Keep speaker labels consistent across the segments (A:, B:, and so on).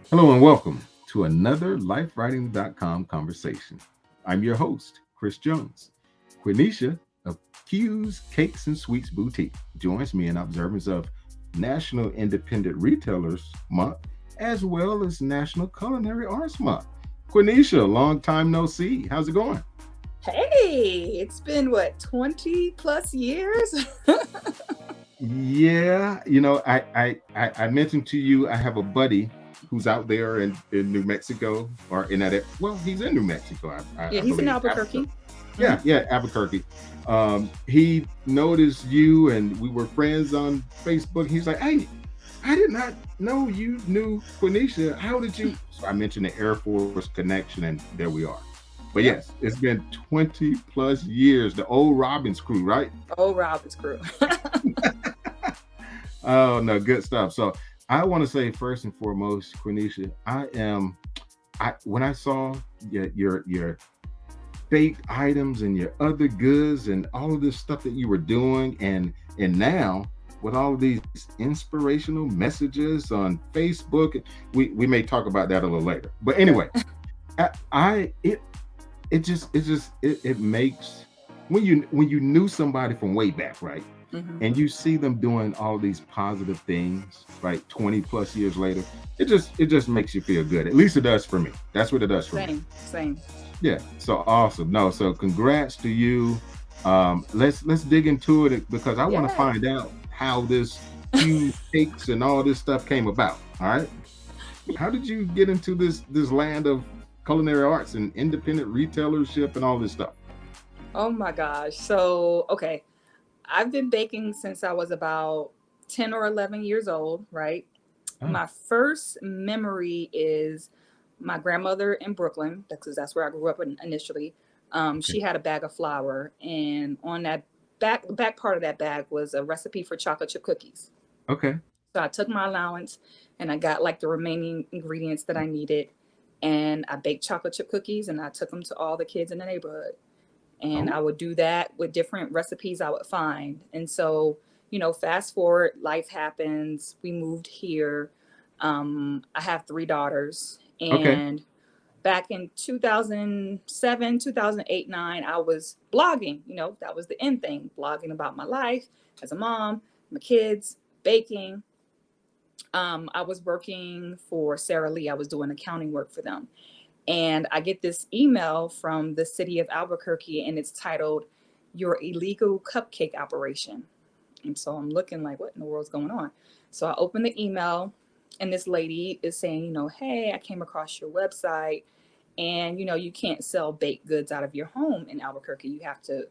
A: Hello and welcome to another LifeWriting.com conversation. I'm your host, Chris Jones. Queneesha of Q's Cakes and Sweets Boutique joins me in observance of National Independent Retailers Month as well as National Culinary Arts Month. Queneesha, long time no see. How's it going?
B: Hey, it's been what, 20 plus years?
A: Yeah, I mentioned to you I have a buddy who's out there in New Mexico or in that. Well, he's in New Mexico,
B: Yeah,
A: I
B: he's in
A: believe.
B: Albuquerque. Hmm.
A: Yeah, Albuquerque. He noticed you, and we were friends on Facebook. He's like, "Hey, I did not know you knew Queneesha. How did you?" So I mentioned the Air Force connection, and there we are. But
B: Yep.
A: yes, it's been 20 plus years. The old Robbins crew, right?
B: Oh, Rob's crew.
A: Oh no, good stuff. So I want to say first and foremost, Queneesha, I when I saw your baked items and your other goods and all of this stuff that you were doing, and now with all of these inspirational messages on Facebook, we may talk about that a little later. But
B: Okay.
A: anyway, I it makes when you knew somebody from way back, right?
B: Hmm.
A: And you see them doing all these positive things, right? 20 plus years later, it just makes you feel good. At least it does for me. That's what it does for me.
B: Same.
A: Yeah. So awesome. No, so congrats to you. Let's dig into it because I want to
B: Yes.
A: find out how this huge cakes and all this stuff came about. All right. How did you get into this land of culinary arts and independent retailership and all this stuff?
B: Oh my gosh. So, okay. I've been baking since I was about 10 or 11 years old, right?
A: Oh,
B: My first memory is my grandmother in Brooklyn, because that's where I grew up initially.
A: okay.
B: She had a bag of flour, and on that back part of that bag was a recipe for chocolate chip cookies.
A: Okay.
B: So I took my allowance and I got like the remaining ingredients that I needed, and I baked chocolate chip cookies and I took them to all the kids in the neighborhood. And
A: Oh,
B: I would do that with different recipes I would find. And so, fast forward, life happens. We moved here. I have three daughters.
A: okay.
B: And back in 2007, 2008, 9, I was blogging. That was the end thing, blogging about my life as a mom, my kids, baking. I was working for Sarah Lee. I was doing accounting work for them. And I get this email from the city of Albuquerque, and it's titled "Your Illegal Cupcake Operation." And so I'm looking like, what in the world's going on? So I open the email, and this lady is saying, hey, I came across your website, and you can't sell baked goods out of your home in Albuquerque. You have to,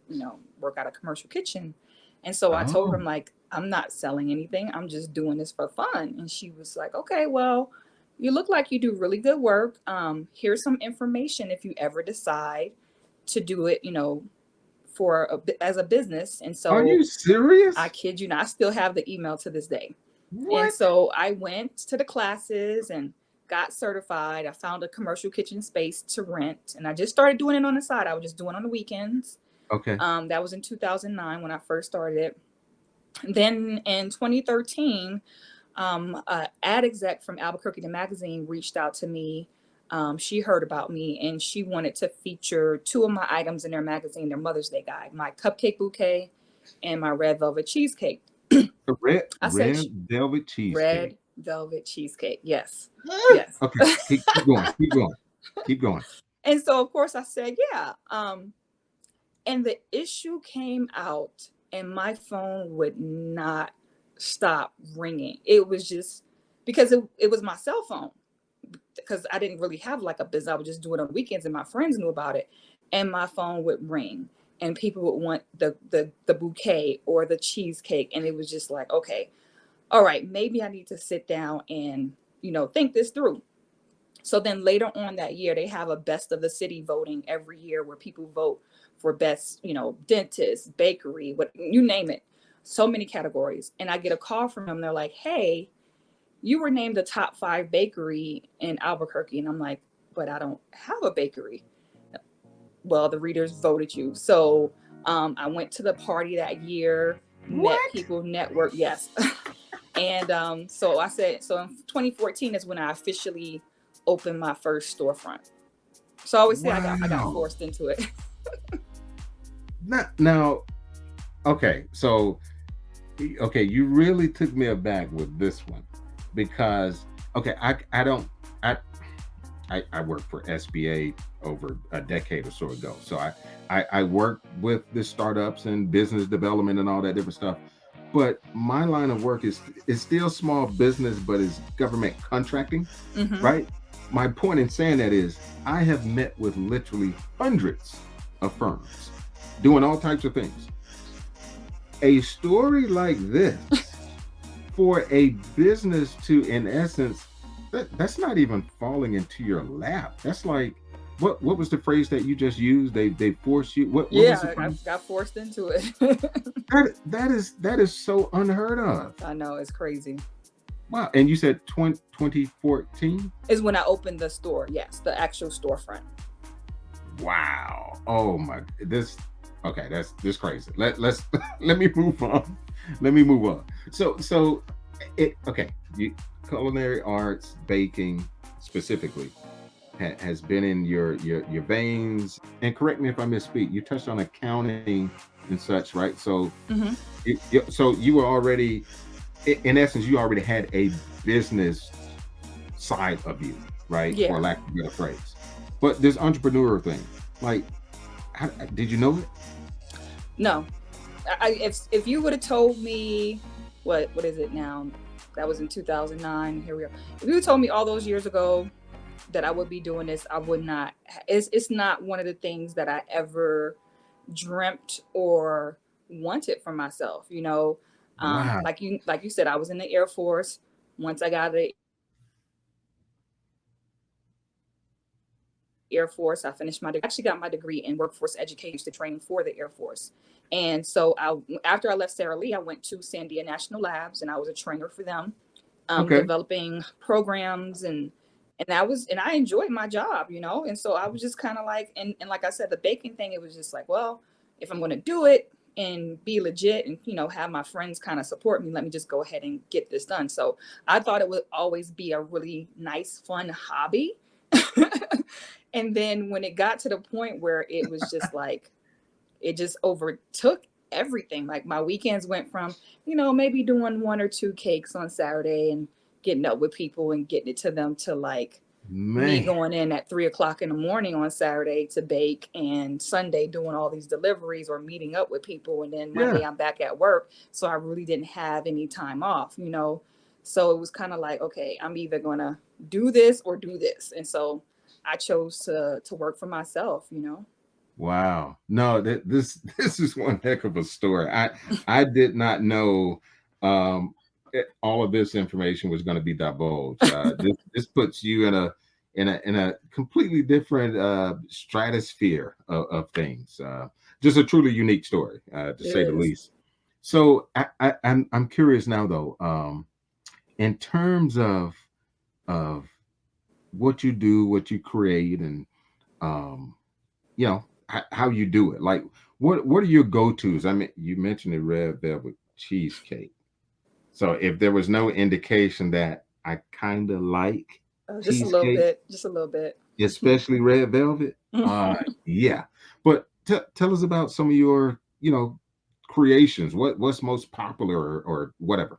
B: work out a commercial kitchen. And so I told her,
A: Oh,
B: I'm like, I'm not selling anything. I'm just doing this for fun. And she was like, okay, well, you look like you do really good work. Here's some information if you ever decide to do it, as a business. And
A: are
B: so
A: you
B: I
A: serious?
B: kid you not, I still have the email to this day. And
A: What?
B: so I went to the classes and got certified. I found a commercial kitchen space to rent, and I just started doing it on the side. I would just do it on the weekends.
A: Okay.
B: That was in 2009 when I first started it. Then in 2013, an ad exec from Albuquerque the magazine reached out to me. She heard about me and she wanted to feature two of my items in their magazine, their Mother's Day guide, my cupcake bouquet and my red velvet cheesecake.
A: The red
B: I said,
A: red velvet cheesecake.
B: red velvet cheesecake. Yes.
A: Ah,
B: Yes.
A: okay, keep going, keep going, keep going.
B: And so, of course, I said, yeah. And the issue came out, and my phone would not stop ringing. It was just because it was my cell phone, because I didn't really have like a business. I would just do it on weekends, and my friends knew about it. And my phone would ring, and people would want the bouquet or the cheesecake, and it was just like, okay, all right, maybe I need to sit down and think this through. So then later on that year, they have a best of the city voting every year where people vote for best, dentist, bakery, what you name it. So many categories. And I get a call from them. They're like, hey, you were named the top 5 bakery in Albuquerque. And I'm like, but I don't have a bakery. Well, the readers voted you. So I went to the party that year, met
A: What?
B: people, network, yes. And so I said, so in 2014 is when I officially open my first storefront. So I always say I got
A: Wow.
B: forced into it.
A: Now, okay, so okay, you really took me aback with this one because okay, I don't I worked for SBA over a decade or so ago. So I worked with the startups and business development and all that different stuff. But my line of work is still small business, but is government contracting,
B: Hmm.
A: right? My point in saying that is I have met with literally hundreds of firms doing all types of things. A story like this for a business to, in essence, that's not even falling into your lap. That's like, what was the phrase that you just used? They force you. What was the
B: Yeah, I
A: phrase?
B: got forced into it.
A: That is so unheard of.
B: I know, it's crazy.
A: Wow. And you said 2014?
B: Is when I opened the store. Yes, the actual storefront.
A: Wow. Oh my, this okay, that's this crazy. Let's let me move on. Let me move on. So it okay, you culinary arts, baking specifically has been in your veins. And correct me if I misspeak. You touched on accounting and such, right? So
B: Hmm.
A: so you were already in essence you already had a business side of you, right? For
B: Yeah.
A: lack of a better phrase. But this entrepreneur thing, like, did you know it?
B: No, if you would have told me what is it now? That was in 2009. Here we are. If you told me all those years ago that I would be doing this, I would not. It's not one of the things that I ever dreamt or wanted for myself.
A: Wow.
B: Like you said, I was in the Air Force. Once I got the Air Force, I finished my degree. I actually got my degree in workforce education to train for the Air Force. And so after I left Sara Lee, I went to Sandia National Labs and I was a trainer for them,
A: Okay.
B: developing programs and I enjoyed my job. And so I was just kind of like, and like I said, the baking thing, it was just like, well, if I'm going to do it and be legit and, have my friends kind of support me, let me just go ahead and get this done. So I thought it would always be a really nice, fun hobby. And then when it got to the point where it was just like, it just overtook everything. Like my weekends went from, maybe doing one or two cakes on Saturday and getting up with people and getting it to them to like me
A: Man.
B: going in at 3 o'clock in the morning on Saturday to bake and Sunday doing all these deliveries or meeting up with people. And then
A: Yeah.
B: Monday I'm back at work. So I really didn't have any time off. So it was kind of like, okay, I'm either going to do this or do this. And so I chose to work for myself.
A: Wow. No, this this is one heck of a story. I did not know all of this information was going to be divulged. This puts you in a completely different stratosphere of things. Just a truly unique story, to
B: It
A: say the
B: is.
A: least. So I'm curious now though, in terms of what you do, what you create, and um, how you do it. Like, what are your go-tos? I mean, you mentioned the red velvet cheesecake. So if there was no indication that I kind of like
B: Just a little
A: cheesecake,
B: bit, just a little bit.
A: especially red velvet, yeah. But tell us about some of your, creations. What's most popular or whatever.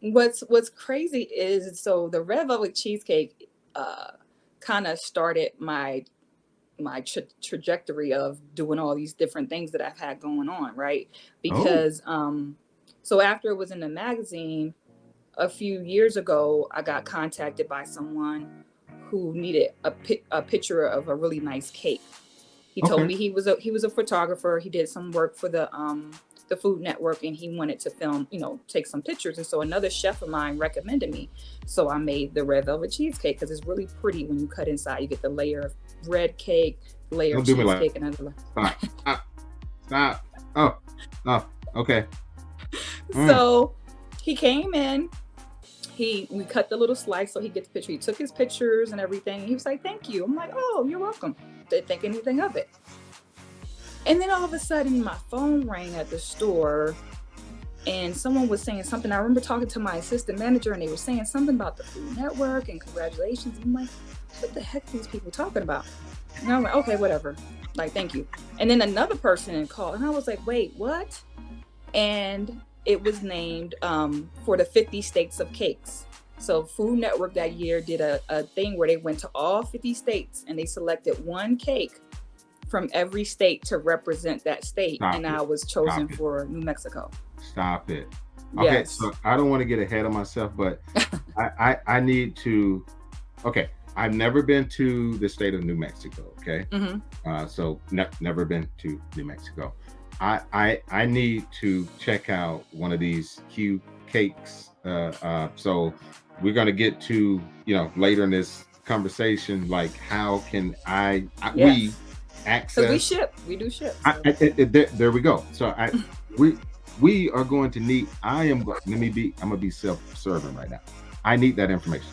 B: What's crazy is so the red velvet cheesecake uh kind of started my trajectory of doing all these different things that I've had going on, right?
A: Oh,
B: Because so after it was in the magazine a few years ago, I got contacted by someone who needed a picture of a really nice cake. He told
A: okay.
B: me he was a photographer. He did some work for the Food Network, and he wanted to film, take some pictures. And so another chef of mine recommended me. So I made the red velvet cheesecake because it's really pretty when you cut inside. You get the layer of red cake, layer of
A: Don't do me like
B: cheesecake, and another.
A: stop. Stop. Stop. Oh, oh, okay. Mm.
B: So he came in. We cut the little slice so he gets the picture. He took his pictures and everything. He was like, "Thank you." I'm like, "Oh, you're welcome." Didn't think anything of it. And then all of a sudden, my phone rang at the store, and someone was saying something. I remember talking to my assistant manager, and they were saying something about the Food Network and congratulations. And I'm like, what the heck are these people talking about? And I'm like, okay, whatever. Like, thank you. And then another person called, and I was like, wait, what? And it was named for the 50 states of cakes. So Food Network that year did a thing where they went to all 50 states and they selected one cake from every state to represent that state.
A: Stop
B: and
A: it.
B: I was chosen
A: Stop it.
B: for New Mexico.
A: Stop it. Okay,
B: Yes.
A: so I don't want to get ahead of myself, but I need to. Okay, I've never been to the state of New Mexico. Okay, so never been to New Mexico. I need to check out one of these Q cakes. So we're gonna get to later in this conversation, like how can we access?
B: Because we do ship. So.
A: There we go. So we are going to need. I'm gonna be self-serving right now. I need that information.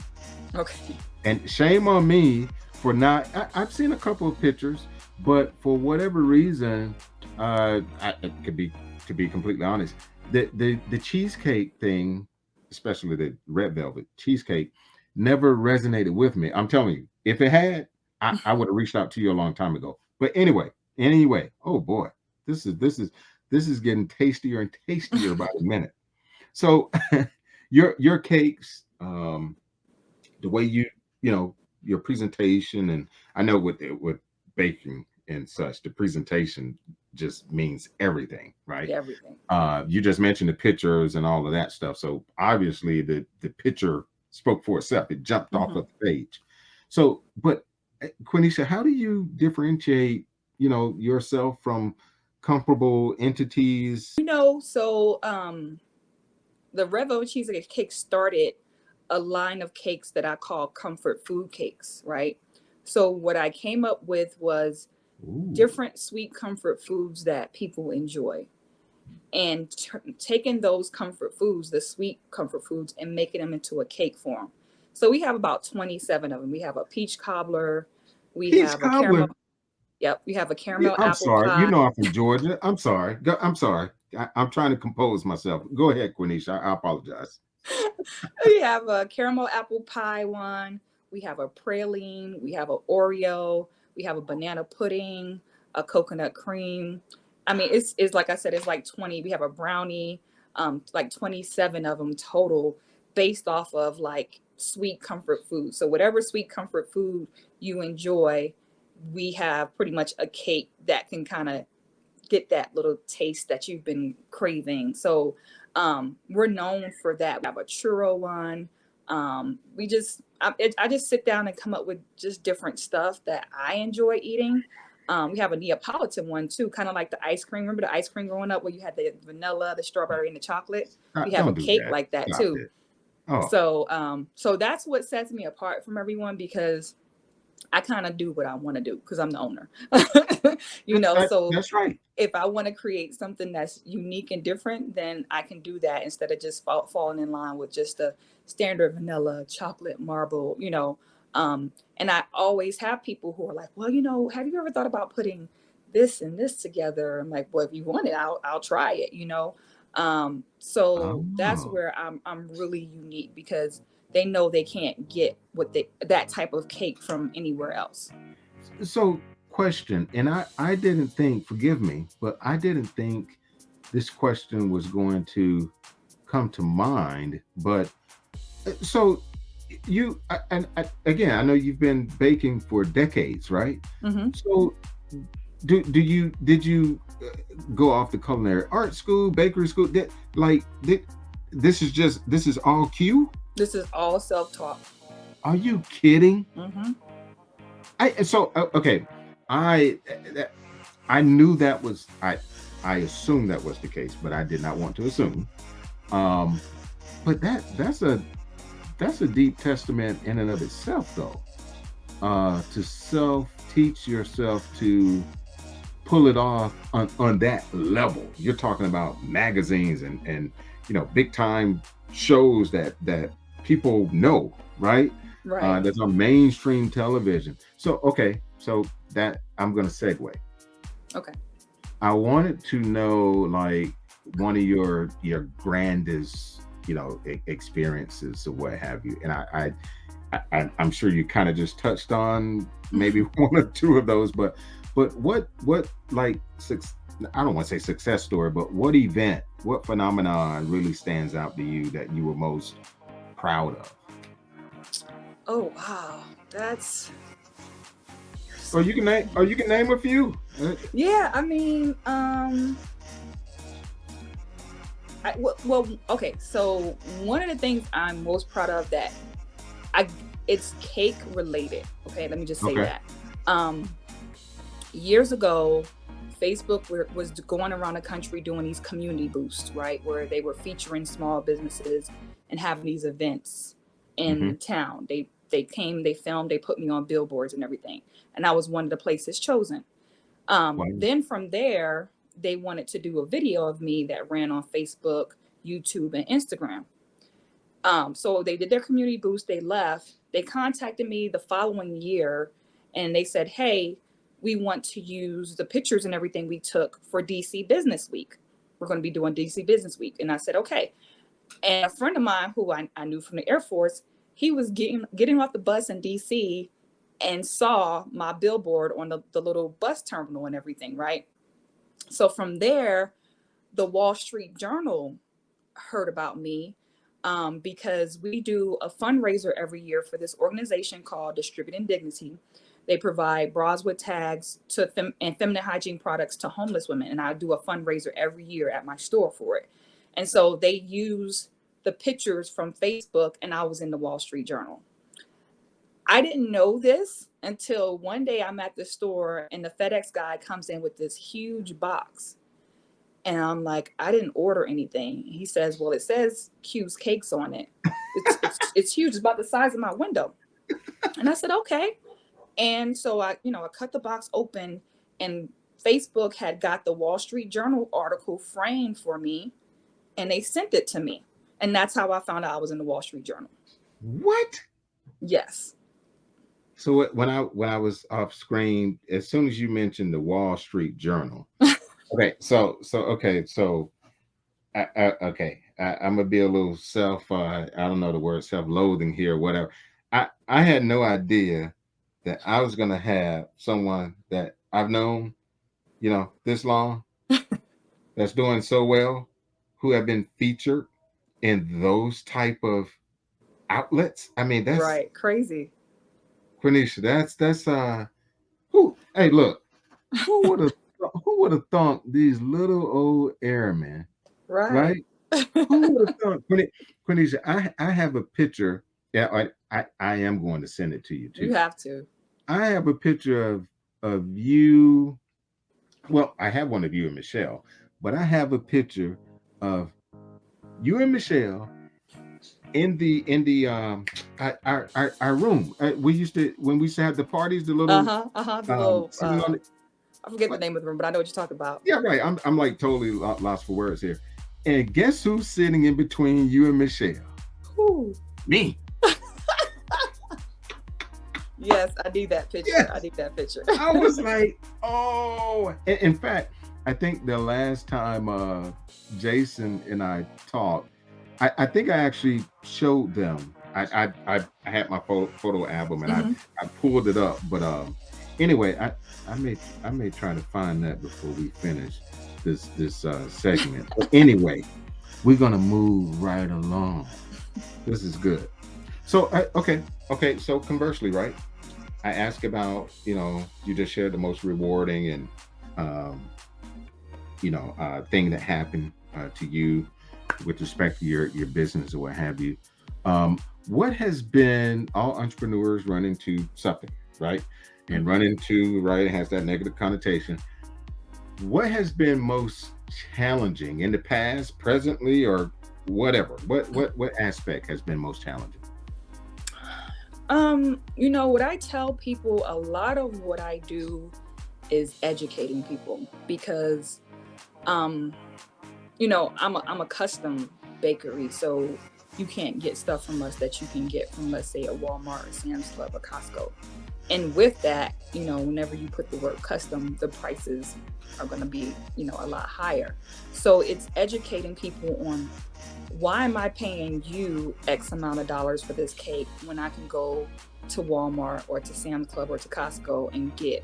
B: Okay.
A: And shame on me for not. I've seen a couple of pictures, but for whatever reason, it could be, to be completely honest, the cheesecake thing, especially the red velvet cheesecake, never resonated with me. I'm telling you, if it had, I would have reached out to you a long time ago. But anyway, oh boy, this is getting tastier and tastier by the minute. So your cakes, the way your presentation, and I know with baking and such, the presentation just means everything, right?
B: Everything.
A: You just mentioned the pictures and all of that stuff. So obviously the picture spoke for itself. It jumped off of the page. So, but Queneesha, how do you differentiate, yourself from comparable entities?
B: So the red velvet cheesecake cake started a line of cakes that I call comfort food cakes, right? So what I came up with was different sweet comfort foods that people enjoy, and taking those comfort foods, the sweet comfort foods, and making them into a cake form. So we have about 27 of them. We have a peach cobbler. We have a caramel. Yep, we have a caramel apple pie.
A: I'm sorry. I'm from Georgia. I'm sorry. I'm sorry. I'm trying to compose myself. Go ahead, Queneesha. I apologize.
B: We have a caramel apple pie one. We have a praline. We have an Oreo. We have a banana pudding, a coconut cream. I mean, it's like I said, it's like 20. We have a brownie, like 27 of them total, based off of like sweet comfort food. So whatever sweet comfort food you enjoy, we have pretty much a cake that can kind of get that little taste that you've been craving. So we're known for that. We have a churro one. I just sit down and come up with just different stuff that I enjoy eating. We have a Neapolitan one too, kind of like the ice cream. Remember the ice cream growing up where you had the vanilla, the strawberry, and the chocolate? We have a cake like that too. So that's what sets me apart from everyone, because I kind of do what I want to do because I'm the owner. So
A: that's right.
B: If I want to create something that's unique and different, then I can do that instead of just falling in line with just the standard vanilla, chocolate, marble, and I always have people who are like, well, have you ever thought about putting this and this together? I'm like, well, if you want it, I'll try it, So that's where I'm really unique, because they know they can't get that type of cake from anywhere else.
A: So question, and I didn't think, forgive me, but I didn't think this question was going to come to mind. But so again, I know you've been baking for decades, right? So did you go off the culinary art school, bakery school? This is all Q?
B: This is all self-taught.
A: Are you kidding? Okay. I knew that was, I assumed that was the case, but I did not want to assume. But that's a deep testament in and of itself, though. To self-teach yourself to pull it off on that level. You're talking about magazines and big time shows that people know, right?
B: Right.
A: That's on mainstream television. So that I'm going to segue.
B: Okay.
A: I wanted to know, like, one of your grandest, experiences or what have you. And I'm sure you kind of just touched on maybe one or two of those, but what like I don't want to say success story, but what event, what phenomenon really stands out to you that you were most proud of?
B: Oh wow, that's
A: Or you can name a few.
B: yeah. I mean, well, okay. So one of the things I'm most proud of that I it's cake related. Okay, let me just say
A: Okay.
B: that. Years ago, Facebook was going around the country doing these community boosts, right, where they were featuring small businesses and having these events
A: Mm-hmm.
B: in town. They came, they filmed, they put me on billboards and everything, and I was one of the places chosen.
A: Wow.
B: Then from there, they wanted to do a video of me that ran on Facebook, YouTube, and Instagram. So they did their community boost, they left. They contacted me the following year and they said, hey, we want to use the pictures and everything we took for DC Business Week. We're going to be doing DC Business Week. And I said, okay. And a friend of mine who I knew from the Air Force, he was getting off the bus in DC and saw my billboard on the little bus terminal and everything, right? So from there, the Wall Street Journal heard about me because we do a fundraiser every year for this organization called Distributing Dignity. They provide bras with tags and feminine hygiene products to homeless women. And I do a fundraiser every year at my store for it. And so they use the pictures from Facebook, and I was in the Wall Street Journal. I didn't know this until one day I'm at the store and the FedEx guy comes in with this huge box. And I'm like, I didn't order anything. He says, well, it says Q's Cakes on it. It's huge. It's about the size of my window. And I said, okay. And so I cut the box open, and Facebook had got the Wall Street Journal article framed for me, and they sent it to me. And that's how I found out I was in the Wall Street Journal.
A: What?
B: Yes.
A: So when I was off screen, as soon as you mentioned the Wall Street Journal, okay, I'm gonna be a little I don't know the word self-loathing here, or whatever. I had no idea that I was gonna have someone that I've known, this long, that's doing so well, who have been featured in those type of outlets. I mean, that's
B: right. Crazy.
A: Queneesha. That's who. Hey, look, who would have thought these little old airmen,
B: Right.
A: right? Who would have thought, Queneesha? I have a picture. Yeah, I am going to send it to you too.
B: You have to.
A: I have a picture of you. Well, I have one of you and Michelle, but I have a picture of you and Michelle in the our room. We used to, when we used to have the parties, the little
B: The little
A: sitting on it.
B: I forget the name of the room, but I know what you're talking about.
A: Yeah, right. I'm like totally lost for words here. And guess who's sitting in between you and Michelle?
B: Who?
A: Me.
B: Yes, I need that picture. Yes. I need that picture.
A: I was like, oh. In fact, I think the last time Jason and I talked, I think I actually showed them. I had my photo album and I pulled it up. But anyway, I may try to find that before we finish this segment. But anyway, we're gonna move right along. This is good. So okay. So conversely, right? I ask about, you just shared the most rewarding and thing that happened to you with respect to your business or what have you. What has been, all entrepreneurs run into something, right? And run into, right, has that negative connotation. What has been most challenging in the past, presently, or whatever? What aspect has been most challenging?
B: What I tell people, a lot of what I do is educating people because, I'm a custom bakery, so you can't get stuff from us that you can get from, let's say, a Walmart or Sam's Club or Costco. And with that, whenever you put the word custom, the prices are going to be, a lot higher. So it's educating people on, why am I paying you X amount of dollars for this cake when I can go to Walmart or to Sam's Club or to Costco and get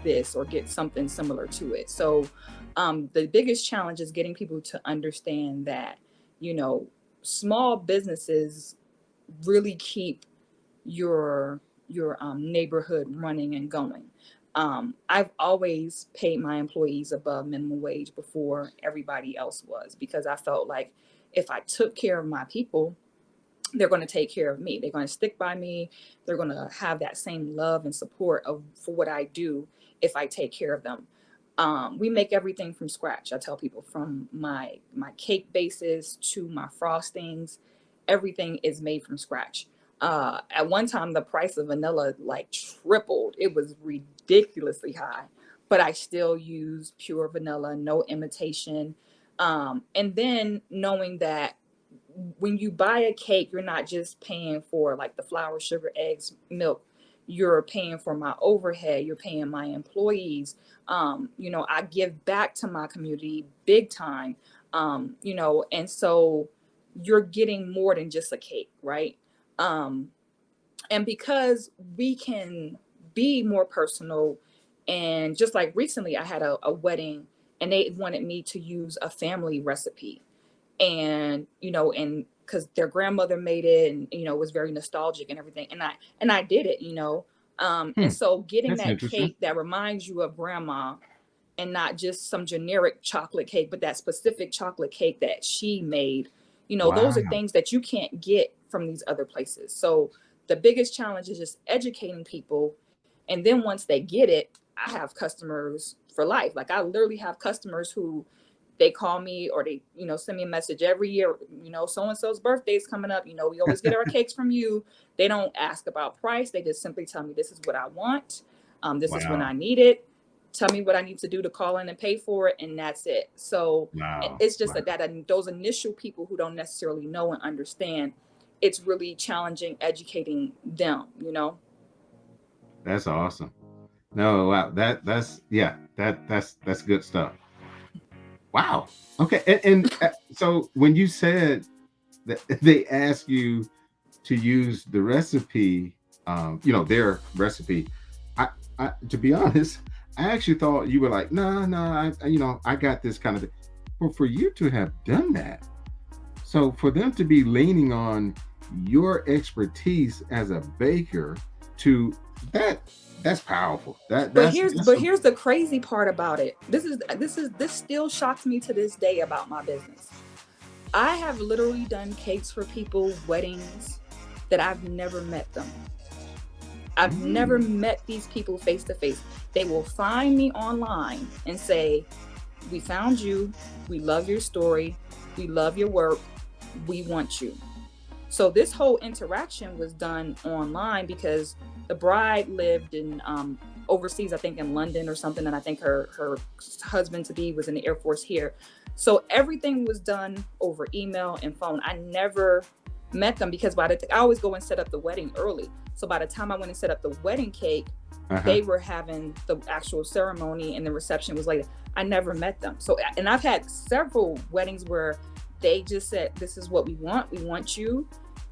B: this or get something similar to it. So the biggest challenge is getting people to understand that, small businesses really keep your neighborhood running and going. I've always paid my employees above minimum wage before everybody else was, because I felt like if I took care of my people, they're going to take care of me. They're going to stick by me. They're going to have that same love and support for what I do if I take care of them. We make everything from scratch. I tell people, from my cake bases to my frostings, everything is made from scratch. At one time, the price of vanilla like tripled. It was ridiculously high, but I still use pure vanilla, no imitation. And then knowing that when you buy a cake, you're not just paying for like the flour, sugar, eggs, milk. You're paying for my overhead. You're paying my employees. I give back to my community big time. And so you're getting more than just a cake, right? And because we can be more personal, and just like recently, I had a wedding, and they wanted me to use a family recipe, and because their grandmother made it, and it was very nostalgic and everything, and I did it. And so getting
A: That's
B: that
A: interesting.
B: cake that reminds you of grandma, and not just some generic chocolate cake, but that specific chocolate cake that she made, those are
A: Wow.
B: things that you can't get from these other places. So the biggest challenge is just educating people. And then once they get it, I have customers for life. Like, I literally have customers who, they call me, or they, send me a message every year, so and so's birthday is coming up. We always get our cakes from you. They don't ask about price. They just simply tell me, this is what I want. This is when
A: Wow.
B: I need it. Tell me what I need to do to call in and pay for it, and that's it. So
A: Wow.
B: it's just
A: Wow.
B: that those initial people who don't necessarily know and understand, it's really challenging educating them.
A: That's awesome. No, wow. That's yeah. That's good stuff. Wow. Okay. And so when you said that they ask you to use the recipe, their recipe, to be honest, I actually thought you were like, no, no, I got this kind of thing. But for you to have done that, so for them to be leaning on your expertise as a baker to that, that's powerful.
B: But
A: That's
B: here's the crazy part about it. This still shocks me to this day about my business. I have literally done cakes for people, weddings, that I've never met them. I've never met these people face to face. They will find me online and say, we found you, we love your story, we love your work, we want you. So this whole interaction was done online, because the bride lived in overseas, I think in London or something, and I think her husband to be was in the Air Force here. So everything was done over email and phone. I never met them, because I always go and set up the wedding early. So by the time I went and set up the wedding cake,
A: uh-huh.
B: they were having the actual ceremony, and the reception was later. I never met them. So, and I've had several weddings where they just said, this is what we want you.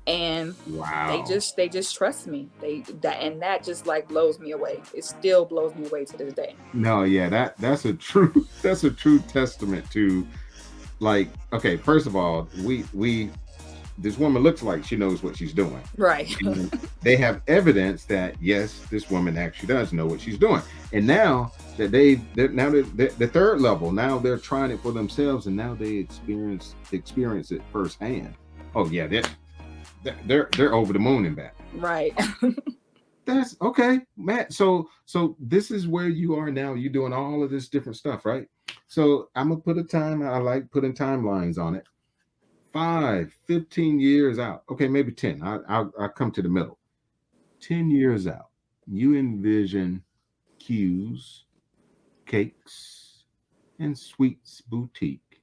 B: And
A: Wow.
B: they just trust me. That just like blows me away. It still blows me away to this day.
A: No, yeah, that's a true that's a true testament to, like, okay, first of all, we this woman looks like she knows what she's doing.
B: Right.
A: And they have evidence that yes, this woman actually does know what she's doing. And now that they're the third level, now they're trying it for themselves, and now they experience it firsthand. Oh yeah, they're over the moon and back.
B: Right.
A: That's okay, Matt. So this is where you are now. You're doing all of this different stuff, right? So I'm gonna put a time. I like putting timelines on it. 5, 15 years out. Okay, maybe 10. I'll come to the middle. 10 years out. You envision Q's, Cakes, and Sweets Boutique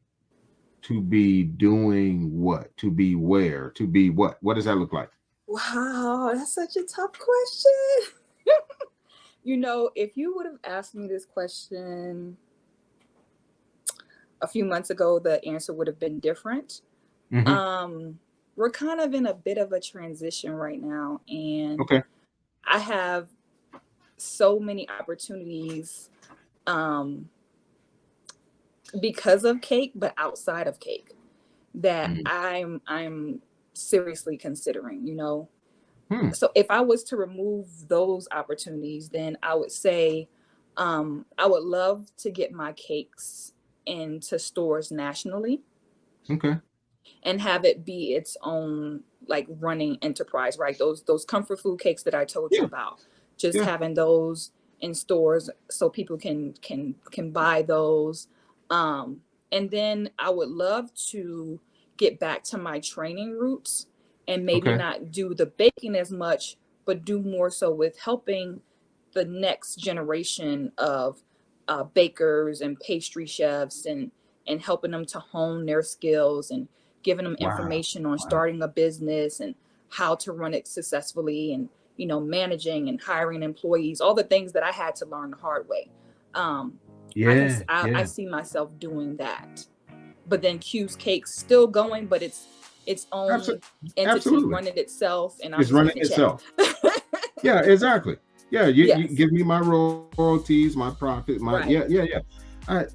A: to be doing what? To be where? To be what? What does that look like?
B: Wow, that's such a tough question. If you would have asked me this question a few months ago, the answer would have been different.
A: Hmm.
B: We're kind of in a bit of a transition right now, and
A: Okay.
B: I have so many opportunities um, because of cake, but outside of cake that
A: Mm.
B: I'm seriously considering.
A: Hmm.
B: So if I was to remove those opportunities, then I would say I would love to get my cakes into stores nationally
A: Okay.
B: and have it be its own like running enterprise, right? Those comfort food cakes that I told you
A: Yeah.
B: about, just
A: Yeah.
B: having those in stores so people can buy those. Um, and then I would love to get back to my training roots and maybe
A: Okay.
B: not do the baking as much, but do more so with helping the next generation of bakers and pastry chefs and helping them to hone their skills and giving them
A: Wow.
B: information on
A: Wow.
B: starting a business and how to run it successfully and managing and hiring employees, all the things that I had to learn the hard way. um,
A: Yeah.
B: I
A: Yeah.
B: see myself doing that, but then Q's Cake's still going, but it's its own
A: Absolutely.
B: entity
A: Absolutely.
B: running itself, and I'm
A: It's
B: just
A: running
B: getting a check.
A: itself. Yeah, exactly. Yeah, you
B: Yes,
A: give me my royalties, my profit, my
B: right.
A: yeah. I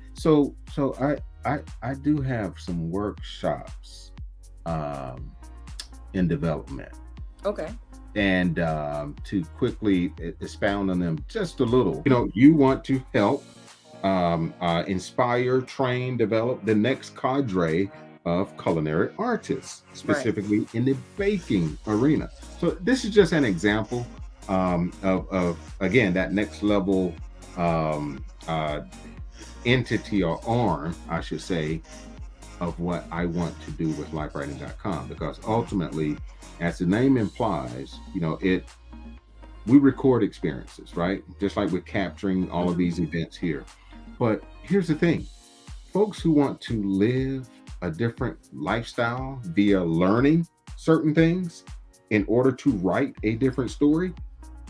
A: do have some workshops um in development,
B: Okay.
A: and to quickly expound on them just a little. You want to help inspire, train, develop the next cadre of culinary artists,
B: Right.
A: specifically in the baking arena. So this is just an example of again that next level entity or arm, I should say, of what I want to do with lifewriting.com, because ultimately, as the name implies, we record experiences, right? Just like we're capturing all of
B: Hmm.
A: these events here. But here's the thing: folks who want to live a different lifestyle via learning certain things in order to write a different story,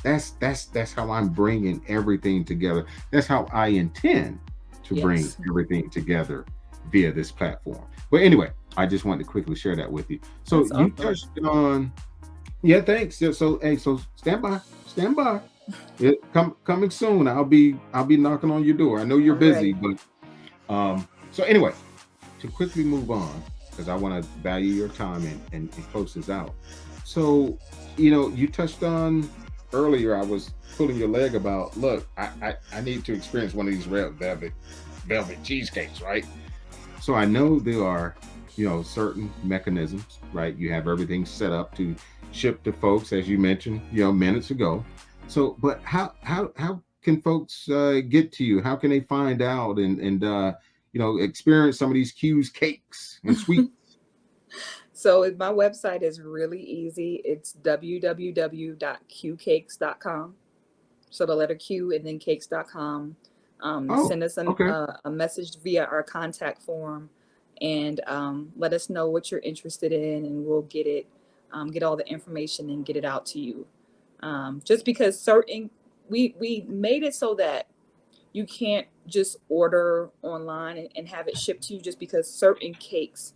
A: that's how I'm bringing everything together. That's how I intend to bring
B: Yes,
A: everything together via this platform. But anyway, I just wanted to quickly share that with you. So
B: that's
A: you
B: awesome.
A: touched on, yeah, thanks. So hey, so stand by. Coming soon. I'll be knocking on your door. I know you're
B: I'm
A: busy,
B: ready.
A: but so anyway, to quickly move on, because I want to value your time and close this out. So, you touched on earlier, I was pulling your leg about, look, I need to experience one of these red velvet cheesecakes, right? So I know there are, certain mechanisms, right? You have everything set up to ship to folks, as you mentioned, minutes ago. So, but how can folks get to you? How can they find out and experience some of these Q's cakes and sweet?
B: So my website is really easy. It's www.qcakes.com. So the letter Q and then cakes.com.
A: Oh,
B: Send us
A: okay.
B: a message via our contact form and let us know what you're interested in, and we'll get all the information and get it out to you. Just because we made it so that you can't just order online and have it shipped to you, just because certain cakes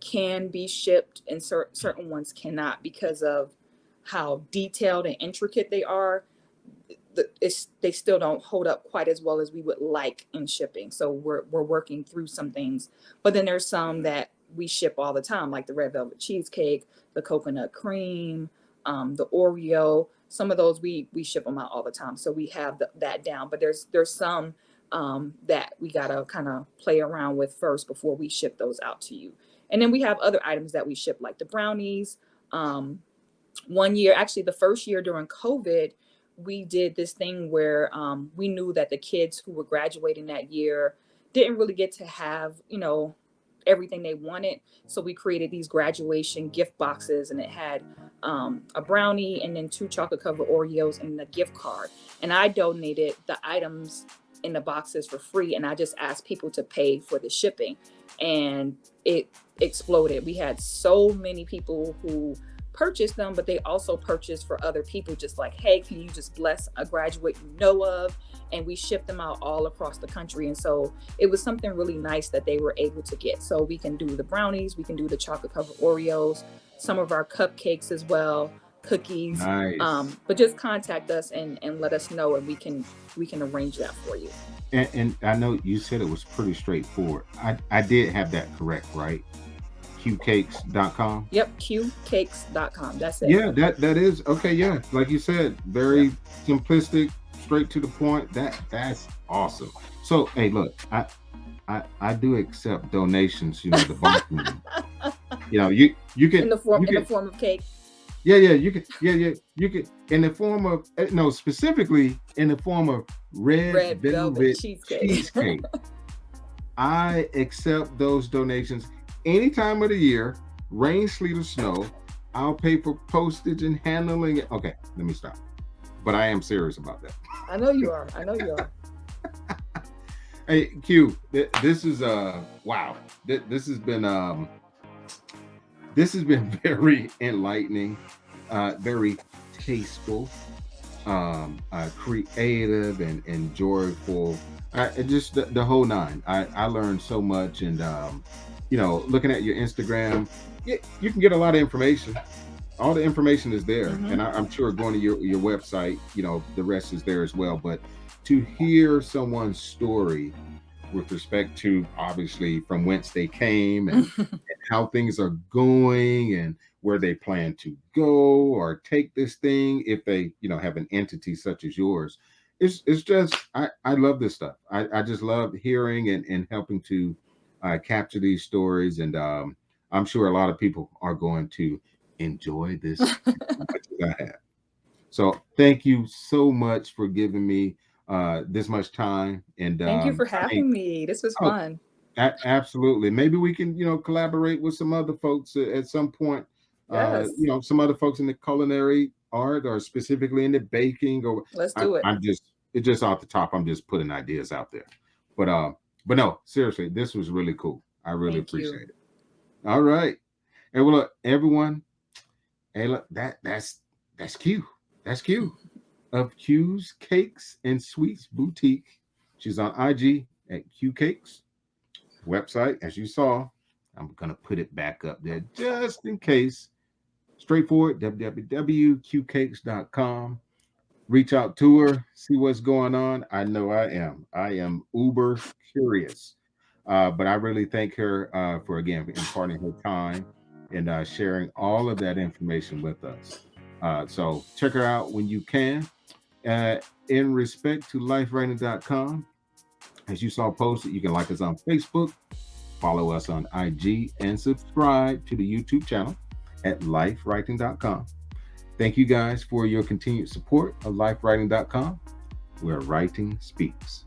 B: can be shipped and certain ones cannot because of how detailed and intricate they are. They still don't hold up quite as well as we would like in shipping. So we're working through some things, but then there's some that we ship all the time, like the red velvet cheesecake, the coconut cream, the Oreo. Some of those we ship them out all the time, so we have that down. But there's some that we gotta kind of play around with first before we ship those out to you. And then we have other items that we ship, like the brownies. One year, actually, the first year during COVID, we did this thing where we knew that the kids who were graduating that year didn't really get to have, everything they wanted. So we created these graduation gift boxes, and it had a brownie and then two chocolate covered Oreos and a gift card. And I donated the items in the boxes for free, and I just asked people to pay for the shipping. And it exploded. We had so many people who purchase them, but they also purchase for other people, just like, hey, can you just bless a graduate you know of? And we ship them out all across the country. And so it was something really nice that they were able to get. So we can do the brownies, we can do the chocolate covered Oreos, some of our cupcakes as well, cookies.
A: Nice.
B: But just contact us and let us know, and we can arrange that for you.
A: And I know you said it was pretty straightforward. I did have that correct, right? Qcakes.com.
B: Yep, qcakes.com. That's it.
A: Yeah, that is okay. Yeah, like you said, very
B: Yep.
A: simplistic, straight to the point. That's awesome. So, hey, look, I do accept donations. You know, the bottom. You know, you can
B: In the form
A: you
B: in the
A: can
B: form of cake.
A: yeah, you can in the form of no, specifically in the form of red
B: Red velvet
A: velvet
B: cheesecake.
A: cheesecake. I accept those donations any time of the year, rain, sleet, or snow. I'll pay for postage and handling it. Okay, let me stop. But I am serious about that.
B: I know you are. I know you are.
A: Hey, Q, this is wow. This has been very enlightening, very tasteful, creative and joyful. Just the whole nine. I learned so much, and you know, looking at your Instagram, you can get a lot of information. All the information is there,
B: Hmm.
A: and I'm sure going to your website, you know, the rest is there as well. But to hear someone's story with respect to obviously from whence they came and how things are going and where they plan to go or take this thing if they, you know, have an entity such as yours. It's just I love this stuff. I just love hearing and helping to capture these stories, and I'm sure a lot of people are going to enjoy this as much as I have. So thank you so much for giving me this much time, and
B: Thank you for
A: I mean,
B: having me. This was
A: oh,
B: fun.
A: absolutely. Maybe we can, you know, collaborate with some other folks at some point. You
B: Yes.
A: know, some other folks in the culinary art or specifically in the baking. Or
B: Let's do it.
A: I'm just it's just off the top. I'm just putting ideas out there. But but no, seriously, this was really cool. I really
B: Thank you.
A: appreciate it. All right, and well, look, everyone. Hey, look, that's Q. That's Q of Q's Cakes and Sweets Boutique. She's on IG at Q Cakes. Website, as you saw, I'm gonna put it back up there just in case. Straightforward, www.qcakes.com. Reach out to her, see what's going on. I know I am. I am uber curious. But I really thank her for again imparting her time and sharing all of that information with us. So check her out when you can. Uh, in respect to lifewriting.com, as you saw posted, you can like us on Facebook, follow us on IG, and subscribe to the YouTube channel at lifewriting.com. Thank you guys for your continued support of lifewriting.com, where writing speaks.